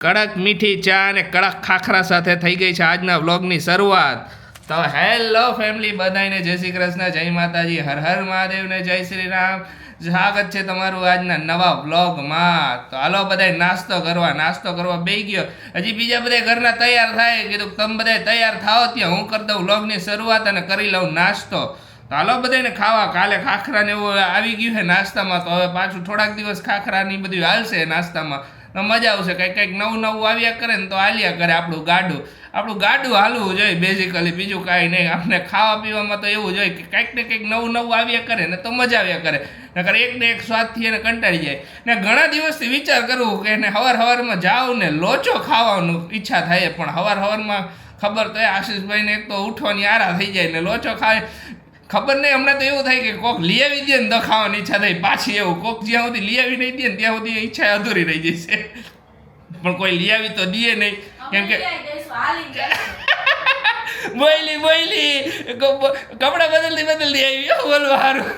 કડક મીઠી ચા અને કડક ખાખરા સાથે થઈ ગઈ છે આજના વ્લોગની શરૂઆત. તો હેલો ફેમિલી, બધાને જય શ્રી કૃષ્ણ, જય માતાજી, હર હર મહાદેવને જય શ્રી રામ. સ્વાગત છે તમારું આજના નવા વ્લોગમાં. તો હાલો બધા નાસ્તો કરવા બેસી ગયો. હજી બીજા બધા ઘરના તૈયાર થાય, કીધું તમે બધા તૈયાર થાઓ ત્યાં હું કરી દઉં વ્લોગની શરૂઆત અને કરી લઉં નાસ્તો. તો હાલો બધાને ખાવા. કાલે ખાખરા ને એવું આવી ગયું છે નાસ્તામાં, તો હવે પાછું થોડાક દિવસ ખાખરા ની બધું હાલશે નાસ્તામાં. તો મજા આવશે. કંઈક નવું આવ્યા કરે ને તો હાલ્યા કરે આપણું ગાડું હાલવું જોઈએ બેઝિકલી, બીજું કાંઈ નહીં. આપણે ખાવા પીવામાં તો એવું જોઈએ કે કંઈક ને કંઈક નવું આવ્યા કરે ને તો મજા આવ્યા કરે, નકર એક ને એક સ્વાદથી એને કંટાળી જાય. ને ઘણા દિવસથી વિચાર કરવું કે એને સવારમાં જાઉં ને લોચો ખાવાનું ઈચ્છા થાય, પણ સવારમાં ખબર તો આશીષભાઈને એક તો ઉઠવાની આરા થઈ જાય ને લોચો ખાય ખબર નહીં. હમણાં તો એવું થાય કે કોક લઈ આવી દે ને તો ખાવાની ઈચ્છા થાય પાછી. એવું કોક જ્યાં સુધી લઈ આવી નહીં દે ને ત્યાં સુધી ઈચ્છા અધૂરી રહી જશે. પણ કોઈ લઈ આવી તો દે નહીં, કેમ કે બોયલી કપડા બદલતી આવી બોલવા સારું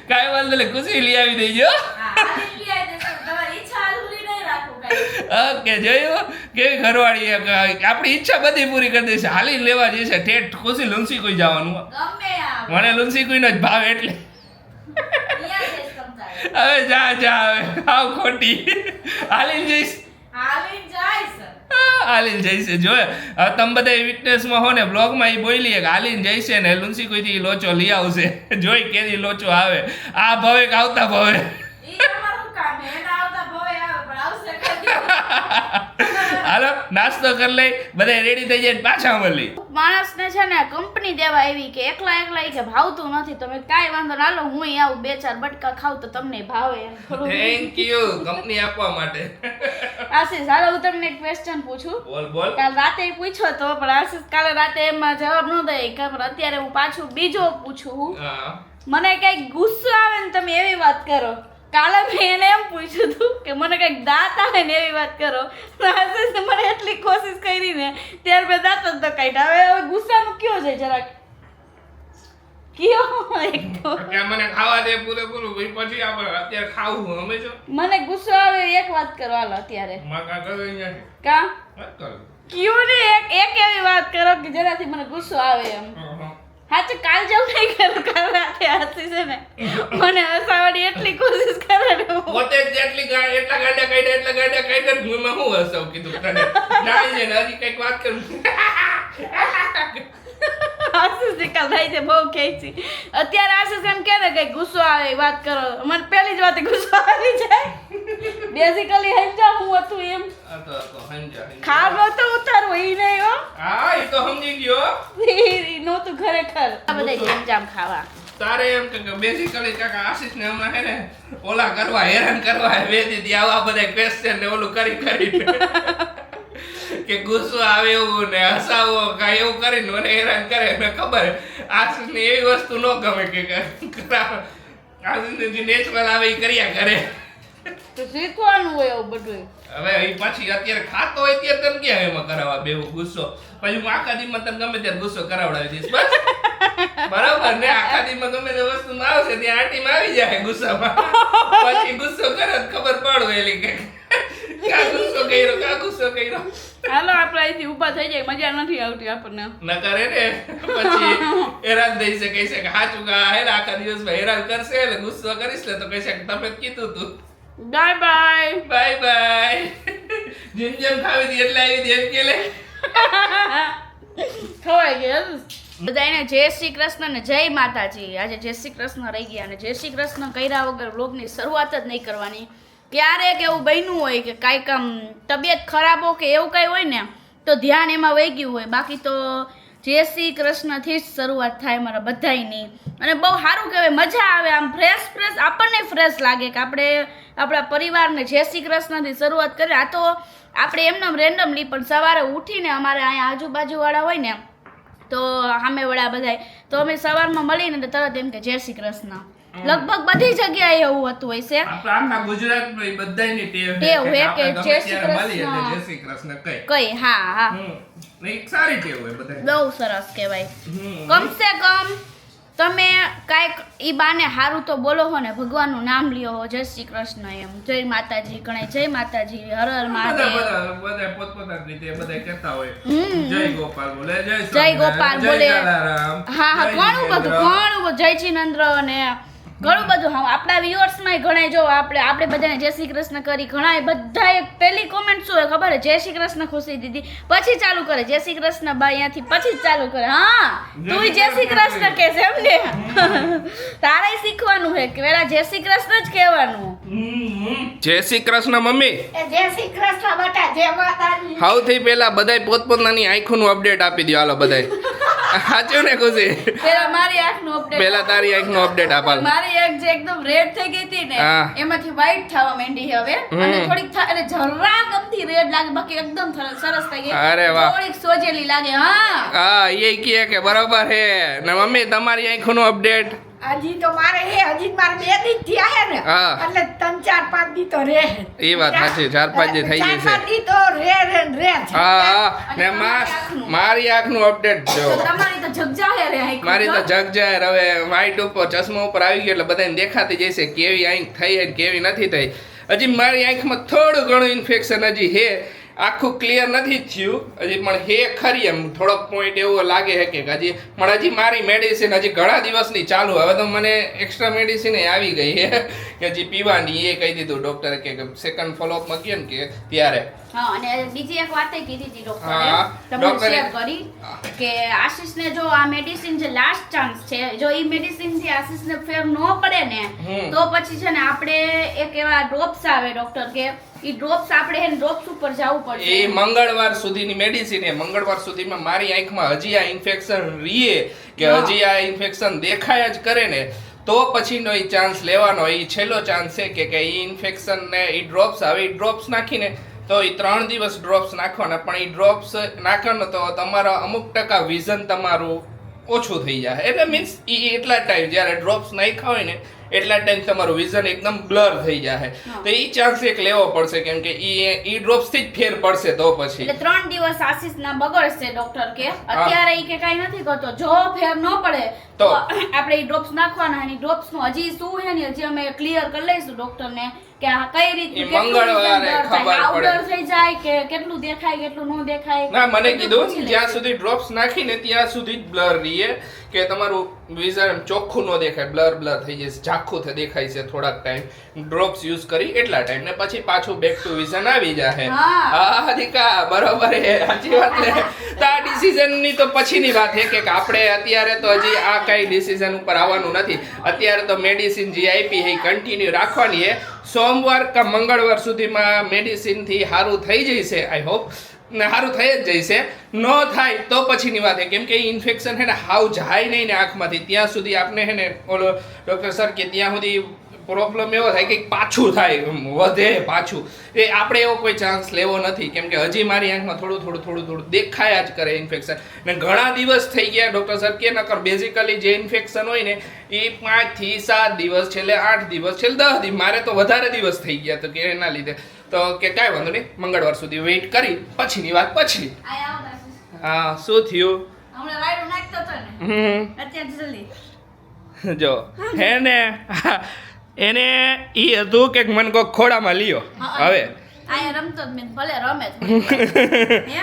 કાંઈ વાંધો નહીં, ખુશી લઈ આવી દેજો. ઓકે, જોયું કેવી ઘરવાળી આપણી ઈચ્છા બધી પૂરી કરી દેશે. હાલી લેવા જશે ઠેઠ ખુશી લુંસી કોઈ જવાનું. મને લુંસી કોઈ નો જ ભાવ એટલે હવે જા હવે આવ ખોટી હાલી જઈશ જો. હવે તમે બધા વિટનેસમાં હો ને બ્લોગમાં એ બોલી કે હાલીને જઈશે ને લુંસી કોઈથી લોચો લઈ આવશે. જોઈ કેદી લોચો આવે, આ ભવે કે આવતા ભવે. હાલો નાસ્તો કરી લઈ, બધા રેડી થઈ જાય પાછા મળી. માણસને છે ને કંપની દેવા આવી કે એકલા કે ભાવતું નથી, તમે કાંઈ વાંધો ના લો, હું આવું 2-4 બટકા ખાવ તો તમને ભાવે. થેન્ક યુ કંપની આપવા માટે. આશીષ, હાલો હું તમને એક ક્વેશ્ચન પૂછું. બોલ. કાલ રાતે પૂછ્યો તો, પણ આશીષ કાલે રાતે એમાં જવાબ ન દઈ, પણ અત્યારે હું પાછું બીજો પૂછું. મને કઈક ગુસ્સો આવે ને તમે એવી વાત કરો. કાલે મેં એને એમ પૂછ્યું હતું કે મને કંઈક દાંત આવે ને એવી વાત કરો. મને એટલી કોશિશ કરી ને ત્યાર મેં દાંત જ તો કાઢ્યા. હવે ગુસ્સાનું કયો છે જરાક કયો મને ખાવા દે પૂરેપૂરું, પછી આપણે અત્યારે ખાવું હમેશો. મને ગુસ્સો આવે એક વાત કરો હાલો અત્યારે. કા કયો ને એક એવી વાત કરો કે જેનાથી મને ગુસ્સો આવે એમ. હાચે કાલ જેવું નહીં કરું. કાલ રાતે હાથી છે ને મને હસાવવાની એટલી કોશિશ કરે ને પોતે જ એટલા ગાડા કાઢ્યા હું હસાવ કીધું તને જાણી છે ને હજી કઈક વાત કરું. આશીષ નિકાલ થાય છે બહુ ખેંચી. અત્યારે આશીષ એમ કે ને કઈ ગુસ્સો આવે વાત કરો, મને પહેલી જ વાતે ગુસ્સો આવી જાય. બેઝિકલી સમજા હું હતું એમ ખાવા તો ઉતારવું ઈ નહીં હો. હા ઈ તો સમજી ગયો. ઈ નહોતું ખરેખર આ બધા જામ ખાવા. તારે એમ કે બેઝિકલી કાકા આશીષ ને હમણાં હે ને ઓલા કરવા હેરાન કરવા વેદી આવા બધા ક્વેશ્ચન ને ઓલું કરી કે ગુસ્સો આવે એવું ને હસાવો કાંઈ એવું કરીને મને હેરાન કરે. મને ખબર આશીષને એવી વસ્તુ ન ગમે કે આશીષને જે નેચરલ આવે એ કર્યા કરે. તો શીખવાનું હોય એવું બધું. હવે એ પછી અત્યારે ખાતો હોય ત્યારે તને ક્યાં એમાં કરાવવા બેવું ગુસ્સો. પછી હું આખા દીમાં તને ગમે ત્યારે ગુસ્સો કરાવડાવી દઈશ બસ. બરાબર ને? આખા દીમાં ગમે તે વસ્તુ આવશે ત્યાં આંટીમાં આવી જાય ગુસ્સામાં. પછી ગુસ્સો કરે ખબર પડે એલી કે કા ગુસ્સો કર્યો. હાલો આપણે અહીંથી ઊભા થઈ જાય, મજા નથી આવતી આપણને. ન કરે ને પછી હેરાન થઈ છે, કહી છે કે સાચું કા હે આખા દિવસમાં હેરાન કરશે એટલે ગુસ્સો કરીશ ને તો કહે છે કે તમે કીધું તું. બાય જેમ ખાવી હતી એટલે આવી હતી એમ કે લે ખવાઈ ગયા. બધાને જય શ્રી કૃષ્ણ ને જય માતાજી. આજે જય શ્રી કૃષ્ણ રહી ગયા અને જય શ્રી કૃષ્ણ કર્યા વગર વ્લોગની શરૂઆત જ નહીં કરવાની. ક્યારેક એવું બન્યું હોય કે કાંઈક આમ તબિયત ખરાબ હોય કે એવું કાંઈ હોય ને તો ધ્યાન એમાં વહી ગયું હોય. બાકી તો જય શ્રી કૃષ્ણથી જ શરૂઆત થાય મારા બધાયની. અને બહુ સારું કહેવાય, મજા આવે આમ ફ્રેશ આપણને ફ્રેશ લાગે કે આપણે આપણા પરિવારને જય શ્રી કૃષ્ણથી શરૂઆત કરીએ. આ તો આપણે એમને રેન્ડમલી પણ સવારે ઉઠીને અમારે અહીંયા આજુબાજુવાળા હોય ને તો સામેવાળા બધાય તો અમે સવારમાં મળીને તરત એમ કે જય શ્રી કૃષ્ણ. લગભગ બધી જગ્યાએ એવું હતું હોય છે. આખા ગુજરાતમાં બધાયની ટેવ હોય કે જય શ્રી કૃષ્ણ કઈ. હા એક સારી ટેવ હોય બધાય. બહુ સરસ કહેવાય. કમ સે કમ તમે કાંઈક ઈ બાને હારું તો બોલો હો ને, ભગવાનનું નામ લ્યો હો, જય શ્રી કૃષ્ણ એમ, જય માતાજી, ગણાય જય માતાજી, હર હર મહાદેવ. બધા પોતપોતાની રીતે બધા કહેતા હોય હમ. જય ગોપાલ બોલે, જય ગોપાલ બોલે. જલારામ, હા જય ઘણું જીનેન્દ્ર. બધું જય ચિનેન્દ્ર ને ઘણું બધું. હા આપણા વ્યુઅર્સમાં ઘણા જો આપણે બધાને જય શ્રી કૃષ્ણ કરી, ઘણા બધાએ પહેલી કોમેન્ટ શું હોય ખબર જય શ્રી કૃષ્ણ ખુશી દીદી, પછી ચાલુ કરે જય શ્રી કૃષ્ણ બા, અહીંયાથી પછી જ ચાલુ કરે. હા તું જય શ્રી કૃષ્ણ કે છે એમ ને, તારે શીખવાનું છે કે પેલા જય શ્રી કૃષ્ણ જ કહેવાનું. જય શ્રી કૃષ્ણ મમ્મી. જય શ્રી કૃષ્ણ બેટા, જય માતાજી. સૌથી પહેલા બધાય પોતપોતાની આંખોનું અપડેટ આપી દો. હાલો બધાય. સાચું ને ખુશી? પેલા મારી આંખનું update પહેલા તારી આંખનું અપડેટ આપ. હાલ. મારી આંખ જે એકદમ રેડ થઈ ગઈ હતી ને હા. એમાંથી વ્હાઈટ થવા માંડી છે હવે, અને થોડીક એટલે જરા ગમતી રેડ લાગે, બાકી એકદમ સરસ થઈ ગઈ. અરે વાહ. થોડીક સોજેલી લાગે. હા હા એ કહે કે બરોબર હે ને મમ્મી તમારી આંખોનું અપડેટ. હજી તો મારે હજી મારે 2 દી થયા હે ને, હા. એટલે 3-4-5 દી તો રે. એ વાત સાચી, 4-5 દી થઈ ગઈ છે. 4-5 દી તો રે છે. હા હા ને અને તમારી આંખનું. મારી આંખનું અપડેટ જો. તો તમારી તો જગજાહેર હે આંખ. મારી તો જગ જાહેર હવે વાઈટ ઉપર ચશ્મા ઉપર આવી ગયો એટલે બધાને દેખાતી જશે કેવી આંખ થઈ અને કેવી નથી થઈ. હજી મારી આંખમાં થોડું ઘણું ઇન્ફેક્શન હજી હે, આખું ક્લિયર નથી થયું હજી, પણ હે ખરી એમ થોડોક પોઈન્ટ એવો લાગે છે કે હજી, પણ હજી મારી મેડિસિન હજી ઘણા દિવસની ચાલુ. હવે તો મને એક્સ્ટ્રા મેડિસિન આવી ગઈ છે કે હજી પીવાની, એ કહી દીધું ડોક્ટરે કે સેકન્ડ ફોલોઅપમાં કહે ને કે ત્યારે. હા અને બીજી એક વાત એ કીધી હતી હા, ડોક્ટરે, તમને ડોક્ટરે- શેર કરી કે આશીષને જો આ મેડિસિન જે લાસ્ટ ચાન્સ છે, જો ઈ મેડિસિન થી આશીષને ફેર ન પડે ને તો પછી છે ને આપણે એક એવા ડ્રોપ્સ આવે ડોક્ટર કે ઈ ડ્રોપ્સ આપણે હે ડ્રોપ્સ ઉપર જવું પડશે. એ મંગળવાર સુધીની મેડિસિન એ મંગળવાર સુધીમાં મારી આંખમાં હજી આ ઇન્ફેક્શન રીએ કે હા. હજી આ ઇન્ફેક્શન દેખાય જ કરે ને તો પછીનો એ ચાન્સ લેવાનો, એ છેલ્લો ચાન્સ છે કે એ ઇન્ફેક્શન ને એ ડ્રોપ્સ આવે, એ ડ્રોપ્સ નાખીને તો એ 3 દિવસ ડ્રોપ્સ નાખવાના, પણ એ ડ્રોપ્સ નાખવાનો તો તમારા અમુક ટકા વિઝન તમારું ઓછું થઈ જાય. એટલે મીન્સ એ એટલા ટાઈમ જ્યારે ડ્રોપ્સ નાખ્યા હોય ને એટલા ટાઈમ તમારું વિઝન એકદમ બ્લર થઈ જાય. તો એ ચાન્સ એક લેવો પડશે કેમ કે ઈ ડ્રોપ્સ થી જ ફેર પડશે તો પછી. એટલે 3 દિવસ આશીષના બગડશે ડોક્ટર કે, અત્યારે ઈ કે કાઈ નથી કરતો, જો ફેર ન પડે તો આપણે ઈ ડ્રોપ્સ નાખવાના, અને ડ્રોપ્સ નું હજી શું હે ને હજી અમે ક્લિયર કરી લઈશું ડોક્ટર ને કે આ કઈ રીતનું ઈ મંગળવારે ખબર પડે. આઉટર થઈ જાય કે કેટલું દેખાય કેટલું ન દેખાય. ના મને બધું કીધું પૂછી જ્યાં લઈશું. સુધી ડ્રોપ્સ નાખીને ત્યાં સુધી જ બ્લર રહીએ કે તમારું વિઝન ચોખ્ખું ન દેખાય, બ્લર થઈ જશે, ઝાખું થઈ દેખાય છે થોડાક ટાઈમ ડ્રોપ્સ યુઝ કરી એટલા ટાઈમ ને પછી પાછું બેક ટુ વિઝન આવી જાય. હા. હા દીકા બરોબર હે, સાચી વાત ને. તો આ ડિસિઝન ની તો પછીની વાત છે કે આપણે અત્યારે તો હજી આ કઈ ડિસિઝન ઉપર આવવાનું નથી. અત્યારે તો મેડિસિન જે આપી એ કન્ટિન્યુ રાખવાની છે. સોમવાર કે મંગળવાર સુધીમાં મેડિસિન થી સારું થઈ જશે આઈ હોપ, ને સારું થઈ જ જશે. ન થાય તો પછીની વાત છે કેમ કે ઇન્ફેક્શન છે ને હાવ જાય નહીં ને આંખમાંથી ત્યાં સુધી આપણે છે ને ઓલો ડૉક્ટર સર કે ત્યાં સુધી પ્રોબ્લેમ એવો થાય કે પાછું થાય, વધે પાછું. એ આપણે એવો કોઈ ચાન્સ લેવો નથી કેમ કે હજી મારી આંખમાં થોડું દેખાયા જ કરે ઇન્ફેક્શન, ને ઘણા દિવસ થઈ ગયા. ડૉક્ટર સર કે નકર બેઝિકલી જે ઇન્ફેક્શન હોય ને એ 5 થી 7 દિવસ, છેલ્લે 8 દિવસ, છેલ્લે 10 દિવસ, મારે તો વધારે દિવસ થઈ ગયા તો કે એના લીધે તો કે કાંઈ વાંધો નહીં મંગળવાર સુધી વેઇટ કરી પછીની વાત પછી. આય આવો આશીષ. હા શું થયું? હમણાં રાયડું નાખતો હતો ને અત્યારે જલ્દી જો હે ને એને ઈ હતું કે મને કોક ખોડામાં લ્યો. હવે આયા રમતો જ મેં ભલે રમે થોડી હે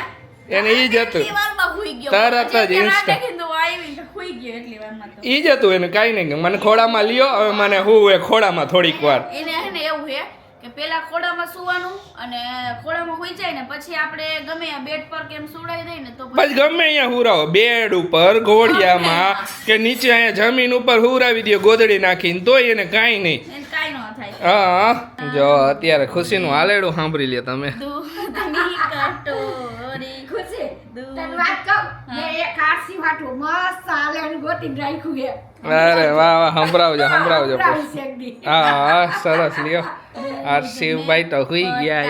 એને ઈ જ હતું, એટલી વારમાં ખુઈ ગયો, તરત જ પછી instant. રાતે કીધું આવીને ખુઈ ગયો એટલી વારમાં તો. ઈ જ હતું એને, કાંઈ નહીં કે મને ખોડામાં લ્યો, હવે મને હું એ ખોડામાં થોડીક વાર. એને હે ને એવું હે કે પેલા ખોડામાં સુવાનું અને ખોડામાં હોઈ જાય ને પછી આપણે ગમે આ બેડ પર કેમ સુવડાવી દઈએ ને તો બસ ગમે અહીંયા હુરાવો, બેડ ઉપર, ઘોડિયામાં કે નીચે અહીંયા જમીન ઉપર હુરાવી દો ગોદડી નાખીને, તોય એને કાંઈ નહીં. એને કાંઈ ન થાય. હા જો અત્યારે ખુશીનું હાલેડું સાંભળી લ્યો તમે. દૂધની કટોરી ખુશી દૂધ. તને વાત કહું, મેં એક આરસી વાટું મસ્ત આલેણ ગોતીને રાખ્યું છે. અરે વાહ વાહ, સંભળાવજો સંભળાવીશ એક દી. હા સરસ લ્યો. આરસીભાઈ તો હુઈ ગયા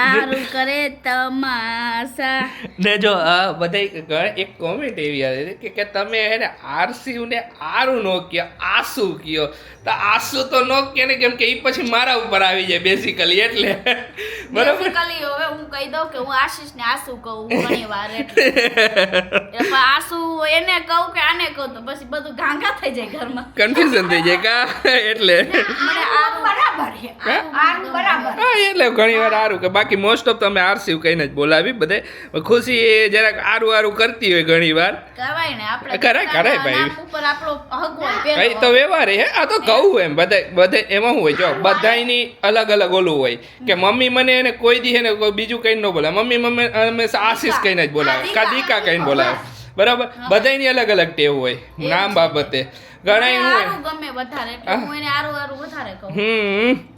આરું કરે તમાશા. ને જો બધા એક કોમેન્ટ એવી આવી હતી કે તમે એને આરસી ને આરું નો કયો, આસુ કયો. તો આસુ તો નો કે ને કેમ કે એ પછી મારા ઉપર આવી જાય બેઝિકલી, એટલે બરાબર Basically હવે હું કહી દઉં કે હું આશીષને આસુ કહું ઘણી વાર એટલે પણ આસુ એને કહું કે આને કહું તો પછી બધું ગાંગા થઈ જાય ઘરમાં. કન્ફ્યુઝન થઈ જાય કા એટલે મને આરું બરાબર છે આરું બરાબર હા એટલે ઘણી વાર સારું કે બાકી મોસ્ટ ઓફ તમે આરસી કહીને જ બોલાવી બધે ખુશી એ જરાક આરું કરતી હોય ઘણી વાર કરાય ને આપણે કરાય ભાઈ. નામ ઉપર આપણો હક હોય કઈ પહેલો તો વ્યવહાર હે આ તો કહું એમ બધે એમાં શું હોય જો બધાયની અલગ અલગ ઓલું હોય કે મમ્મી મને એને કોઈ દી એને કોઈ બીજું કઈ ન બોલાવે મમ્મી હંમેશા આશીષ કહીને જ બોલાવે કા દીકા કહીને બોલાવે બરાબર બધાયની અલગ અલગ ટેવ હોય નામ બાબતે ઘણા મને શું હોય આરું ગમે વધારે એટલે હું એને આરું વધારે કહું.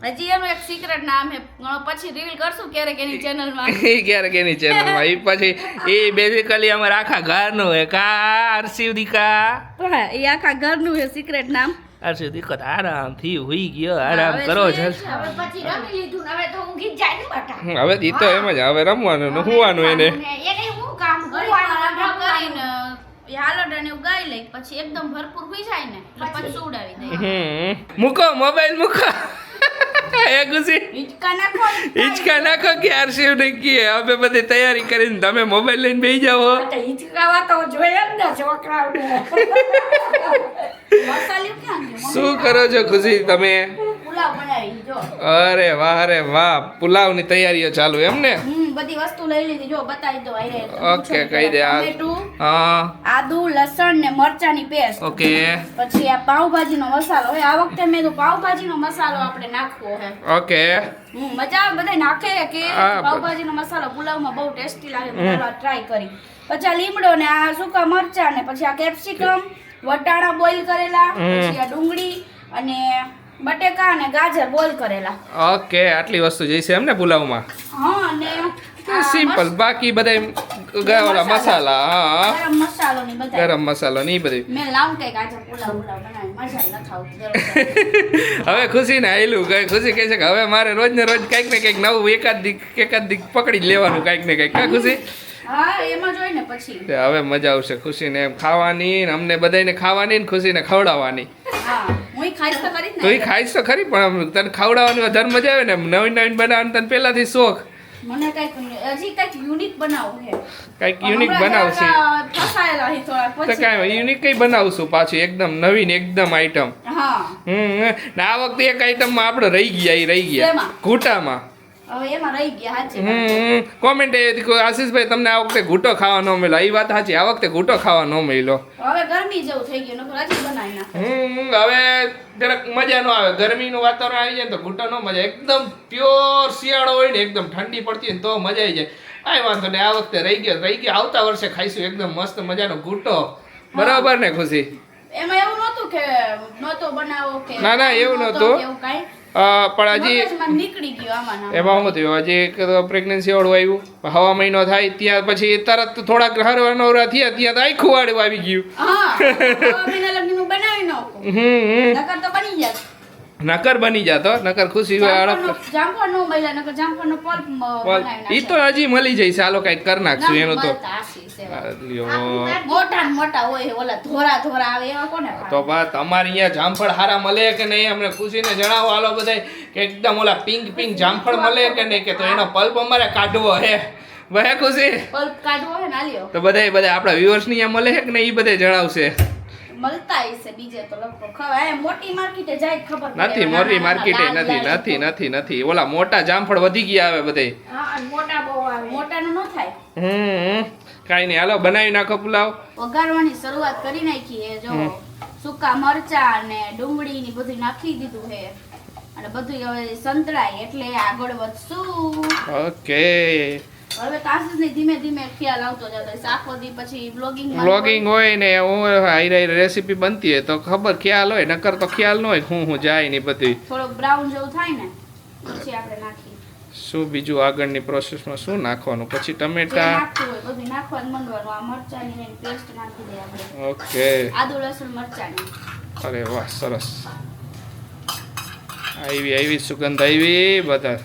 હજી એનું એક સિક્રેટ નામ છે પછી રિવીલ કરશું ક્યારેક એની ચેનલમાં. એ ક્યારેક એની ચેનલમાં એ પછી એ બેઝિકલી અમારા આખા ઘરનું હોય કા હર્ષિવ દીકા એ આખા ઘરનું છે સિક્રેટ નામ. હર્ષિવ દીકત આરામથી હુઈ ગયો આરામ કરો છો હવે પછી રમી લીધું ને હવે તો ઊંઘી જ જાય ને બટા હવે ઈ તો એમ જ હવે રમવાનું ને હુવાનું એને એને હું કામ ઘડીક વાર આરામ કરીને એ હાલોડાને એવું ગાઈ લઈ પછી એકદમ ભરપૂર હુઈ જાય ને એટલે પછી સુવડાવી દઈએ. મૂકો મોબાઈલ મૂકો એ ખુશી હિંચકા નાખો હિંચકા નાખો કે હર્ષિવ ને કીએ હવે બધી તૈયારી કરીને તમે મોબાઈલ લઈને બેસી જાઓ તો હિચકાવા તો જોઈએ જ ને છોકરાઓને મસાલિયું ક્યાં ગયો? શું કરો છો ખુશી તમે પુલાવ બનાવી જો. અરે વાહ પુલાવની તૈયારીઓ ચાલુ એમ ને બધી વસ્તુ લઈ લીધી જો બતાવી દો આઈ રહે. ઓકે કહી દે આ ટમેટું, હા આદુ લસણ ને મરચાની પેસ્ટ ઓકે પછી આ પાવભાજીનો મસાલો હવે આ વખતે મેં તો પાવભાજીનો મસાલો આપણે નાખવો છે. ઓકે મજા આવે બધા નાખે કે હા, પાવભાજીનો મસાલો પુલાવમાં બહુ ટેસ્ટી લાગે બધા ટ્રાય કરી. પછી આ લીમડો ને આ સૂકા મરચા ને પછી આ કેપ્સિકમ વટાણા બોઇલ કરેલા પછી આ ડુંગળી અને બટેકા અને ગાજર બોઇલ કરેલા. ઓકે આટલી વસ્તુ જઈશે એમ ને પુલાવમાં હા અને આ સિમ્પલ બાકી બધા ઓલા મસાલા હા ગરમ મસાલો ને બધા ગરમ મસાલો ને ઈ બધું મેં લાવ કઈક આજે પુલાવ બનાવી મજા ન ખાવતી હવે ખુશી ને આયલું કઈ ખુશી કહે છે કે હવે મારે રોજ ને રોજ કંઈક ને કંઈક નવું એકાદ દીક પકડી જ લેવાનું કંઈક ને કંઈક કા ખુશી હા એમાં જોઈ ને પછી હવે મજા આવશે ખુશીને એમ ખાવાની ને અમને બધાને ખાવાની ને ખુશીને ખવડાવવાની હા હું ખાઈશ તો ખરી જ તો ને એ ખાઈશ તો ખરી પણ આમ તને ખવડાવવાની વધારે મજા આવે ને નવીન બનાવવાની તને પહેલાથી શોખ મને કઈક હજી કઈક યુનિક બનાવવું છે. કંઈક યુનિક બનાવશે ફસાયેલા હી થોડા તો પછી કાંઈ યુનિક કઈ બનાવશું પાછું એકદમ નવીન એકદમ આઈટમ હા ને આ વખતે એક આઈટમમાં આપણે રહી ગયા શેમાં? ઘૂંટામાં હવે એમાં રહી ગયા સાચી કોમેન્ટ એ હતી કે આશીષભાઈ તમને આ વખતે ઘૂંટો ખાવા ન મળ્યો એ વાત સાચી આ વખતે ઘૂંટો ખાવા ન મળ્યો હવે ગરમી જેવું થઈ ગયું નકર હજી બનાવી નાખે. હવે જરાક મજા ન આવે ગરમીનું વાતાવરણ આવી જાય ને તો ઘૂંટો ન મજા એકદમ પ્યોર શિયાળો હોય ને એકદમ ઠંડી પડતી હોય ને તો મજા આવી જાય કાંઈ વાંધો નહીં આ વખતે રહી ગયો આવતા વર્ષે ખાઈશું એકદમ મસ્ત મજાનો ઘૂંટો બરાબર ને ખુશી એમાં એવું નહોતું કે નહોતો બનાવો કે ના, એવું નહોતું. એવું કાંઈ પણ હજી મગજમાં નીકળી ગયું આમાં ને એમાં શું થયું હજી એક પ્રેગ્નન્સી વાળું આવ્યું હવા મહિનો થાય ત્યાં પછી તરત થોડાક હરવા થયા ત્યાં તો આખું વાળું આવી ગયું હા હવે મહિના લગીનું બનાવી નાખું નકર તો બની જાય નકર બની જાતો નકર ખુશી જામફળનો મહિલા નકર જામફળનો પલ્પ બનાવી ઈ તો હજી મળી જઈશ ચાલો કઈક કરી નાખશું એનું તો લ્યો. મોટા ને મોટા હોય ઓલા ધોરા ધોરા આવે એવા કોને ભાવે? તો બા તમારે અહીંયા જામફળ હારા મળે કે નહીં અમને ખુશીને જણાવો હાલો બધાય કે એકદમ ઓલા પિંક જામફળ મળે કે નહીં કે તો એનો પલ્પ અમારે કાઢવો હે ભાઈ ખુશી પલ્પ કાઢવો હે ને આલ્યો તો બધાય આપણા વ્યુઅર્સ ની અહીંયા મળે છે કે નહીં એ બધે જણાવશે મળતા હશે બીજે તો લગભગ ખબર મોટી માર્કેટે જાય ખબર પડે. નથી મોટી નાના માર્કેટે લાલ લાલ નથી ઓલા મોટા જામફળ વધી ગયા આવે બધે હા અને મોટા બહુ આવે મોટાનું ન થાય. કાંઈ નહીં હાલો બનાવી નાખો પુલાવ વઘારવાની શરૂઆત કરી નાખી છે જો સૂકા મરચા અને ડુંગળી ની બધું નાખી દીધું છે અને બધું હવે સંતળાય એટલે આગળ વધશું. ઓકે હવે કાશીને ધીમે ધીમે ખ્યાલ આવતો જતો આખો દી પછી વ્લોગિંગ હોય ને હું હાઈ રેસીપી બનતી હોય તો ખબર ખ્યાલ હોય નકર તો ખ્યાલ ન હોય હું જાય ને બધી થોડો બ્રાઉન જેવું થાય ને પછી આપણે નાખી શું બીજું આગળની પ્રોસેસમાં શું નાખવાનું પછી જે ટમેટા નાખવું હોય બધું નાખવાનું મંડવાનું આ મરચાની પેસ્ટ નાખી દઈએ આપણે ઓકે આદુ લસણ મરચાની અરે વાહ સરસ આવી સુગંધ આવી બધા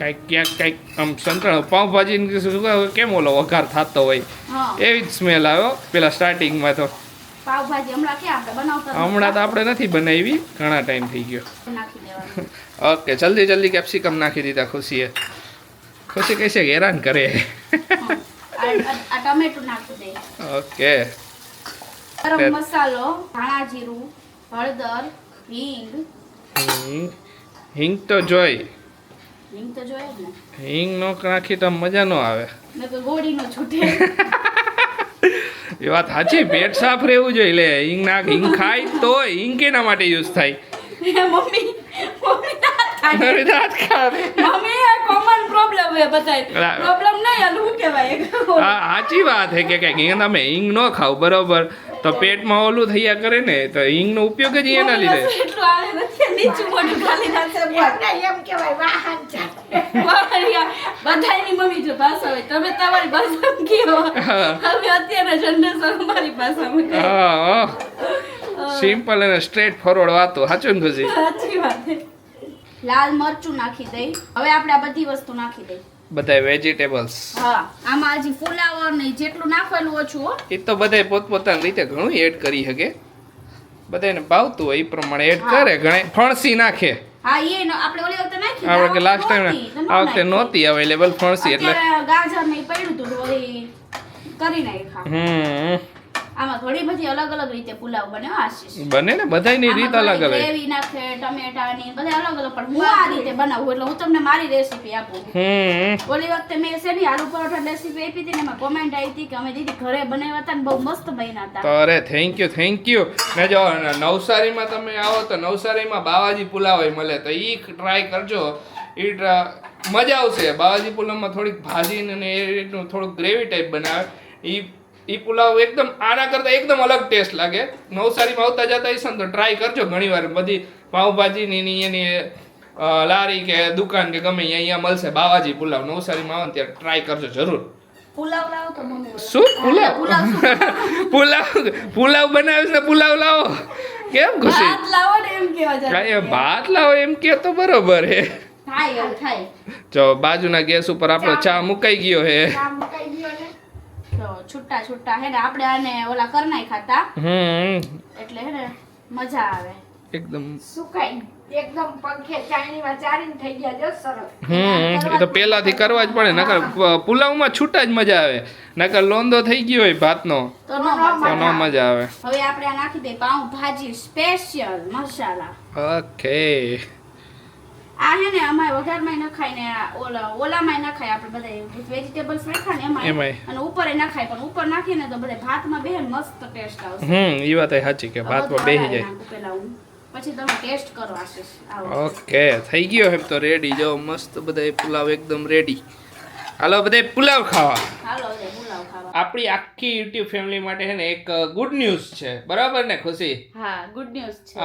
ક્યાંક આમ સંતરાણ પાઉંભાજી કેમ ઓલો વઘાર થતો હોય હા એવી જ સ્મેલ આવ્યો પેલા સ્ટાર્ટિંગમાં તો પાવભાજી હમણાં ક્યાં આપણે બનાવતા હમણાં તો આપણે નથી બનાવી, ઘણા ટાઈમ થઈ ગયો. નાખી દેવાનું. ઓકે, જલ્દી જલ્દી કેપ્સિકમ નાખી દીધા ખુશીએ. ખુશી કહેશે કે હેરાન કરે. આ ટમેટું નાખી દે. ઓકે, ગરમ મસાલો, ધાણા જીરું, હળદર, હિંગ. હિંગ તો જોઈ, હિંગ તો જોઈએ જ ને. હિંગ નો નાખી તો મજા ન આવે. મેં તો ગોળીનો છૂટે. એ વાત સાચી, પેટ સાફ રહેવું જોઈએ. લે હિંગ નાખ, હિંગ ખાય તો હિંગ કેના માટે યુઝ થાય? મમ્મી દાંત કાઢે. મારી દાંત ખાધે. મમ્મી આ કોમન પ્રોબ્લેમ હે બધાય. પ્રોબ્લેમ નહીં આલું શું કહેવાય. હા, સાચી વાત છે કે તમે હિંગ ન ખાવ બરોબર તો પેટમાં ઓલું થયા કરે ને, તો હિંગનો ઉપયોગ જ એના લીધે. એટલું આવે નથી, નીચું મોઢું ખાલી નાખે. એમને એમ કહેવાય વાહન ચાલે. બધાયની મમ્મી જો ભાષા હોય, તમે તમારી ભાષામાં કયો. હવે અત્યારના જનરેશન અમારી ભાષામાં કહે. હા, સિમ્પલ અને સ્ટ્રેટ ફોરવર્ડ વાતો. સાચું ને ખુશી? સાચી વાત છે. લાલ મરચું નાખી દઈ. હવે આપણે આ બધી વસ્તુ નાખી દઈ. બધાય વેજીટેબલ્સ. હા, આમાં હજી ફુલાવર ને જેટલું નાખેલું ઓછું હો. એ તો બધાય પોતપોતાની રીતે ઘણું એડ કરી શકે. બધાને ભાવતું હોય એ પ્રમાણે એડ કરે. ઘણા ફણસી નાખે. હા, એ આપણે ઓલી વખતે નાખી. આપણે કે લાસ્ટ ટાઈમ આ વખતે નહોતી અવેલેબલ ફણસી એટલે ગાજર ને પડ્યું હતું ઓલી કરી નાખ્યા. આમાં ઘણી બધી અલગ અલગ રીતે પુલાવ બને હો આશીષ. બને ને, બધાયની રીત અલગ અલગ. ગ્રેવી નાખે, ટમેટાની બધા અલગ અલગ, પણ હું આ રીતે બનાવું એટલે હું તમને મારી રેસીપી આપું. ઓલી વખતે મેં શેની આલુ પરોઠા રેસીપી આપી હતી ને એમાં કોમેન્ટ આવી હતી કે અમે દીદી ઘરે બનાવ્યા હતા ને બહુ મસ્ત બન્યા હતા. તો અરે થેન્ક યુ. ને જો નવસારીમાં તમે આવો તો નવસારીમાં બાવાજી પુલાવ મળે, તો ઈ ટ્રાય કરજો. ઈ મજા આવશે. બાવાજી પુલાવમાં થોડીક ભાજી ને એ રીતનું થોડુંક ગ્રેવી ટાઈપ બનાવે. ઈ પુલાવ એકદમ આના કરતાં એકદમ અલગ ટેસ્ટ લાગે. નવસારીમાં આવતા જતા હશે ને તો ટ્રાય કરજો ઘણીવાર. બધી પાઉંભાજીની એની લારી કે દુકાન કે ગમે અહીંયા મળશે બાવાજી પુલાવ. નવસારીમાં આવો ને ત્યારે ટ્રાય કરજો જરૂર. પુલાવ લાવો તો મમ્મી. શું પુલાવ બનાવીશ ને પુલાવ લાવો? કેમ ખુશી? ભાત લાવો ને એમ કેવા જાય. એ ભાત લાવો એમ કે તો બરોબર હે. થાય એવું થાય. જો બાજુના ગેસ ઉપર આપણો ચા મુકાઈ ગયો હે. કામ મુકાઈ ગયો ને. તો છૂટા હે ને આપણે આને ઓલા કર નાઈ ખાતા એટલે હે ને મજા આવે. એકદમ સુકાઈ એકદમ પંખે ચાણીમાં ચારીને થઈ ગયા જો સરસ. એ તો પહેલાથી કરવા જ પડે, નકર પુલાવમાં છૂટા જ મજા આવે. નકર લોંદો થઈ ગયો હોય ભાતનો તો ન તો ન મજા આવે. હવે આપણે આ નાખી દઈએ પાઉં ભાજી સ્પેશિયલ મસાલા. ઓકે, આ હે ને અમાય વઘારમાં નખાય ને ઓલામાં નખાય. આપણે બધા વેજીટેબલ્સ નાખા ને એમાં અને ઉપર નખાય, પણ ઉપર નાખીને તો બધા ભાતમાં બેહે મસ્ત ટેસ્ટ આવશે. એ વાત સાચી કે ભાતમાં બેસી જાય. પેલા હું પછી તમે ટેસ્ટ કરો આશીષ. ઓકે, થઈ ગયો હે તો રેડી. જો મસ્ત બધા પુલાવ એકદમ રેડી. હાલો બધા પુલાવ ખાવા. હાલો હવે પુલાવ ખાવા. આપણી આખી યુટ્યુબ ફેમિલી માટે છે ને એક ગુડ ન્યૂઝ છે, બરાબર ને ખુશી? હા, ગુડ ન્યૂઝ છે.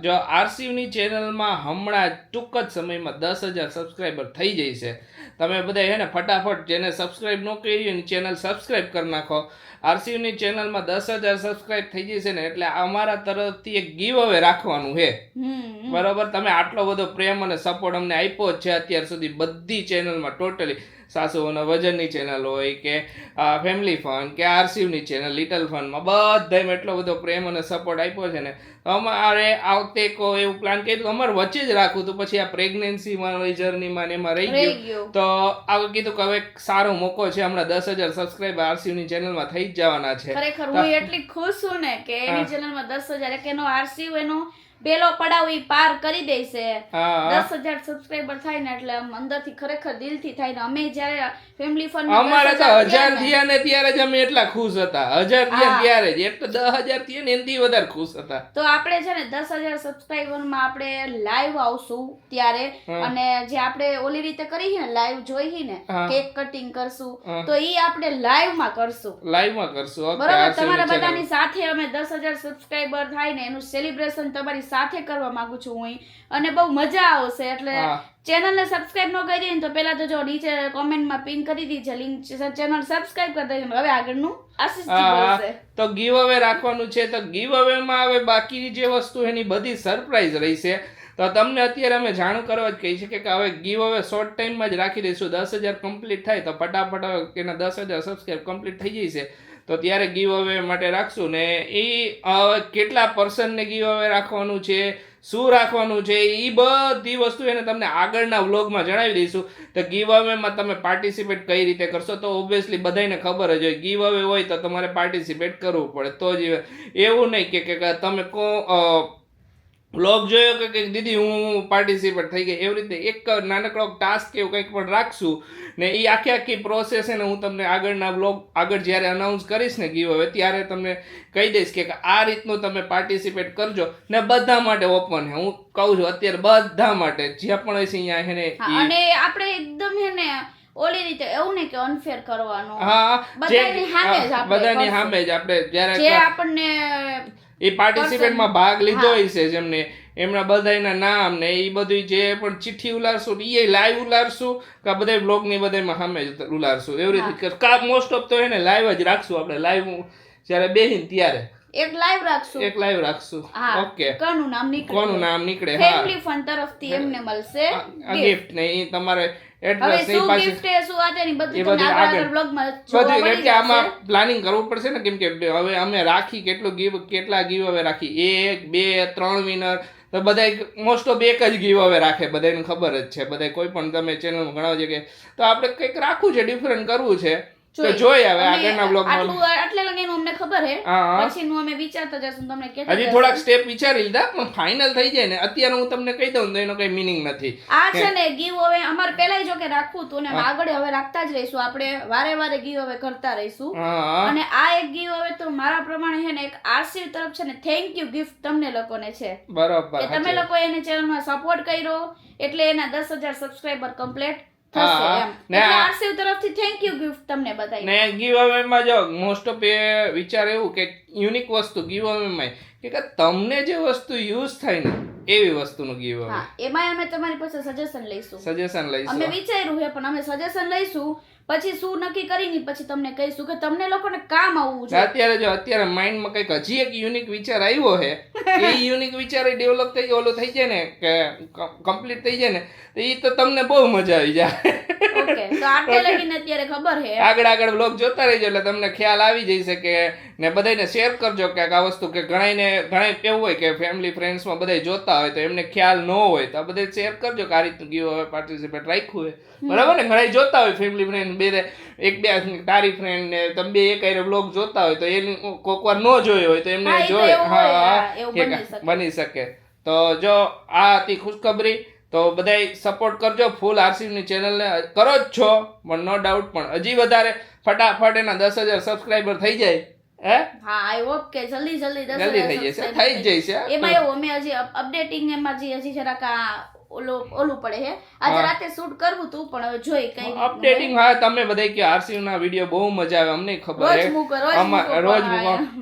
જો આરસીયુની ચેનલમાં હમણાં ટૂંક જ સમયમાં 10,000 સબસ્ક્રાઈબર થઈ જશે. તમે બધા છે ને ફટાફટ જેને સબસ્ક્રાઈબ ન કરી હોય ચેનલ સબસ્ક્રાઈબ કરી નાખો. આરસીયુની ચેનલમાં 10,000 સબસ્ક્રાઈબ થઈ જશે ને એટલે અમારા તરફથી એક ગીવ અવે રાખવાનું છે. બરાબર? તમે આટલો બધો પ્રેમ અને સપોર્ટ અમને આપ્યો છે અત્યાર સુધી બધી ચેનલમાં ટોટલી. સાસુઓના વજનની ચેનલ હોય કે ફેમિલી ફન કે આરસીયુની ચેનલ લિટલ ફનમાં બધામાં એટલો બધો પ્રેમ અને સપોર્ટ આપ્યો છે ને. અમારે આવતે એવું પ્લાન કર્યું અમારે વચ્ચે જ રાખવું હતું, પછી આ પ્રેગ્નન્સીમાં જર્નીમાં ને એમાં રહી ગયું. તો આગળ કીધું કે હવે સારો મોકો છે, હમણાં 10,000 સબસ્ક્રાઈબર આરસીયુની ચેનલમાં થઈ જ જવાના છે. ખરેખર હું એટલી ખુશ છું ને કે એની ચેનલમાં 10,000 કે એનો આરસીયુ એનો પેલો પડાવ ઈ પાર કરી દેશે. 10,000 સબસ્ક્રાઇબર થાય ને એટલે અંદરથી ખરેખર દિલથી થાય ને. અમે જ્યારે ફેમિલી ફન અમારે તો 1000 થયા ને ત્યારે જ અમે એટલા ખુશ હતા. 1000 થયા ત્યારે જ, એટલે 10,000 થયા ને એનથી વધારે ખુશ હતા. તો આપણે છે ને 10,000 સબસ્ક્રાઇબર માં આપણે લાઈવ આવશું ત્યારે, અને જે આપણે ઓલી રીતે કરી ને લાઈવ જોઈ ને કેક કટિંગ કરશું તો ઈ આપણે લાઈવ માં કરશું. બરોબર? તમારા બધાની સાથે અમે 10,000 સબસ્ક્રાઇબર થાય ને એનું સેલિબ્રેશન તમારી સાથે કરવા માંગુ છું હું, અને બહુ મજા આવશે. એટલે ચેનલ ને સબસ્ક્રાઇબ ન કરી ને તો પેલા તો જો નીચે કોમેન્ટમાં પિન કરી દીધી લિંક, ચેનલ સબસ્ક્રાઇબ કરી દેજો. હવે આગળનું આશીષજી બોલશે. તો ગીવ અવે રાખવાનું છે. તો ગીવ અવે માં હવે બાકી જે વસ્તુ એની બધી સરપ્રાઈઝ રહેશે. તો તમને અત્યારે અમે જાણ કરવા જ કહી શકીએ કે હવે ગીવ અવે શોર્ટ ટાઈમમાં જ રાખી દઈશું. 10,000 કમ્પ્લીટ થાય તો ફટાફટ એના 10,000 સબસ્ક્રાઇબ કમ્પ્લીટ થઈ જશે તો ત્યારે ગીવ અવે માટે રાખશું ને એ કેટલા પર્સનને ગીવ અવે રાખવાનું છે, શું રાખવાનું છે, એ બધી વસ્તુ એને તમને આગળના વ્લોગમાં જણાવી દઈશું. તો ગીવ અવેમાં તમે પાર્ટિસિપેટ કઈ રીતે કરશો તો ઓબ્વિયસલી બધાને ખબર જ હોય ગીવ અવે હોય તો તમારે પાર્ટિસિપેટ કરવું પડે. તો જ એવું નહીં કે તમે વ્લોગ જોયો કે દીદી હું પાર્ટિસિપેટ થઈ ગઈ, એવી રીતે એક નાનકડો ટાસ્ક એવું કંઈક પણ રાખશું ને એ આખી પ્રોસેસ છે ને હું તમને આગળના વ્લોગ આગળ જ્યારે અનાઉન્સ કરીશ ને ગીવ અવે ત્યારે તમને કહી દઈશ કે આ રીતનું તમે પાર્ટિસિપેટ કરજો ને બધા માટે ઓપન છે. હું કહું છું અત્યારે બધા માટે જ્યાં પણ હશે અહીંયા છે ને અને આપણે એકદમ છે ને ઓલી રીતે એવું નહીં કે અનફેર કરવાનો. હા બધાની સામે જ આપણે બધાની સામે જ આપણે જે જ્યારે આપણને એ પાર્ટિસિપેટમાં ભાગ લીધો હોય છે જેમને એમના બધાના નામ ને એ બધું જે પણ ચિઠ્ઠી ઉલારશું એ લાઈવ ઉલારશું કે બધા બ્લોગની બધામાં સામે જ ઉલારશું એવી રીતે મોસ્ટ ઓફ તો એને લાઈવ જ રાખશું. આપણે લાઈવ જ્યારે બેહીને ત્યારે એક લાઈવ રાખશું. ઓકે કોનું નામ નીકળે ફેમિલી ફન તરફથી એમને મળશે ગિફ્ટ ને એ તમારે હવે એડ્રેસ શું ગિફ્ટ છે શું આ તેની બધું તમને આગળ બ્લોગમાં જોવા મળી કે આમાં જશે. પ્લાનિંગ કરવું પડશે ને કેમ કે હવે અમે રાખી કેટલા ગીવ અવે રાખી 1 2 3 વિનર તો બધા મોસ્ટ ઓફ એક જ ગીવ અવે રાખે, બધાને ખબર જ છે. બધા કોઈ પણ તમે ચેનલમાં ઘણા છે કે તો આપણે કંઈક રાખવું છે, ડિફરન્ટ કરવું છે તો જોઈ આવે આગળના બ્લોગમાં. આટલે લગીનું અમને ખબર છે, પછીનું અમે વિચારતા જશું તમને કહેતા હજી થોડાક સ્ટેપ વિચારી લીધા પણ ફાઇનલ થઈ જાય ને અત્યારે હું તમને કહી દઉં તો એનો કઈ મિનિંગ નથી. આ છે ને ગીવ અવે અમારે પહેલા જો કે રાખવું હતું ને આગળ હવે રાખતા જ રહીશું. આપણે વારે ગીવ અવે કરતા રહીશું. અને આ એક ગીવ અવે તો મારા પ્રમાણે છે ને એક આરસી તરફ છે ને થેન્ક યુ ગિફ્ટ તમને લોકોને છે. બરોબર કે તમે લોકો એને ચેનલમાં સપોર્ટ કર્યો એટલે એના 10,000 સબસ્ક્રાઇબર કમ્પ્લીટ થશે એમ. એટલે આરસી તરફથી થેન્ક યુ ગિફ્ટ તમને બતાવી. ને ગીવ અવે માં જો મોસ્ટ ઓફ એ વિચાર એવું કે યુનિક વસ્તુ ગીવ અવે માં કે તમને જે વસ્તુ યુઝ થાય ને એવી વસ્તુનું ગીવ અવે. હા એમાં અમે તમારી પાસે સજેશન લઈશું. અમે વિચાર્યું છે પણ અમે સજેશન લઈશું પછી શું નક્કી કરીને પછી તમને કહીશું કે તમને લોકોને કામ આવવું છે. અત્યારે માઇન્ડમાં કંઈક હજી એક યુનિક વિચાર આવ્યો છે એ યુનિક વિચાર ડેવલપ થઈ જાય ઓલો થઈ જાય ને કે કમ્પ્લીટ થઈ જાય ને તો એ તો તમને બહુ મજા આવી જાય. ઓકે તો આટલે લગીને અત્યારે ખબર છે. આગળ બ્લોગ જોતા રહેજો એટલે તમને ખ્યાલ આવી જશે કે ને બધાને શેર કરજો કે આ વસ્તુ કે ઘણા કેવું હોય કે ફેમિલી ફ્રેન્ડ્સમાં બધા જોતા હોય તો એમને ખ્યાલ ન હોય તો આ બધા શેર કરજો કે આ રીતનું ગીવ અવે પાર્ટિસિપેટ રાખ્યું હોય બરાબર ને. ઘણા જોતા હોય ફેમિલી ફ્રેન્ડ એક બે તારી ફ્રેન્ડ ને તમે બે એક બ્લોગ જોતા હોય તો એની કોક વાર ન જોયો હોય તો એમને જોય બની શકે. તો જો આ હતી ખુશખબરી તો બધાય સપોર્ટ કરજો. ફૂલ આરસીની ચેનલને કરો જ છો પણ નો ડાઉટ પણ હજી વધારે ફટાફટ એના 10,000 સબસ્ક્રાઇબર થઈ જાય. હા આઈ હોપ કે જલ્દી થઈ જશે. એમાં એવું અમે હજી અપડેટિંગ એમાં હજી જરાક ઓલું પડે છે. આજે રાતે શૂટ કરવું તું પણ હવે જોઈ કઈ અપડેટિંગ. હા તમે બધા કે આરસી ના વિડિયો બહુ મજા આવે અમને ખબર છે રોજ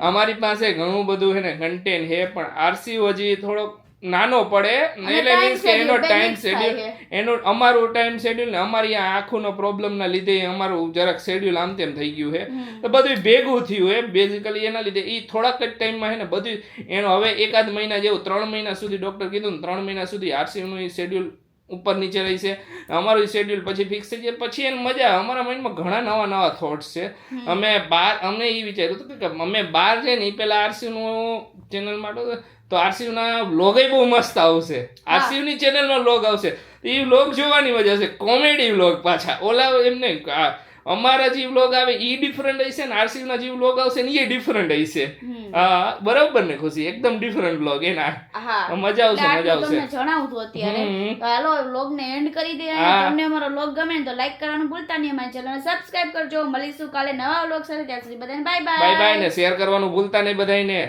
અમારી પાસે ઘણું બધું છે ને કન્ટેન્ટ છે પણ આરસી હજી થોડોક નાનો પડે એટલે મીન્સ કે એનો ટાઈમ શેડ્યુલ અમારું ટાઈમ શેડ્યુલ ને અમારી આ આંખોનો પ્રોબ્લેમ ના લીધે અમારું જરાક શેડ્યુલ આમ તેમ થઈ ગયું છે તો બધું ભેગું થયું છે બેઝિકલી એના લીધે એ થોડાક જ ટાઈમમાં છે ને બધું એનો હવે એકાદ મહિના જેવું 3 મહિના સુધી ડોક્ટર કીધું ને 3 મહિના સુધી આરસીનું શેડ્યુલ ઉપર નીચે રહેશે. અમારું શેડ્યુલ પછી ફિક્સ થઈ જાય પછી એને મજા આવે. અમારા માઇન્ડમાં ઘણા નવા થોટ્સ છે. અમને એ વિચાર્યું હતું કે અમે બહાર જઈએ ને એ પહેલા આરસીનું ચેનલ માટે તો આરસીયુના વ્લોગ બહુ મસ્ત આવશે. આરસીયુની ચેનલમાં વ્લોગ આવશે એ વ્લોગ જોવાની મજા આવશે. કોમેડી વ્લોગ પાછા ઓલા એમને અમારા જે વ્લોગ આવે એ ડિફરન્ટ હશે ને આરસીયુના જે વ્લોગ આવશે ને એ ડિફરન્ટ હશે. હા બરાબર ને ખુશી એકદમ ડિફરન્ટ વ્લોગ એના મજા આવશે. તમને જણાવતું અત્યારે હાલો વ્લોગ ને એન્ડ કરી દે. તમને અમારો વ્લોગ ગમે ને તો લાઈક કરવાનું ભૂલતા નહીં. અમારી ચેનલને સબસ્ક્રાઇબ કરજો. મળીશું કાલે નવા વ્લોગ સાથે. ત્યાં સુધી બધાને બાય બાય ને શેર કરવાનું ભૂલતા નહીં બધાને.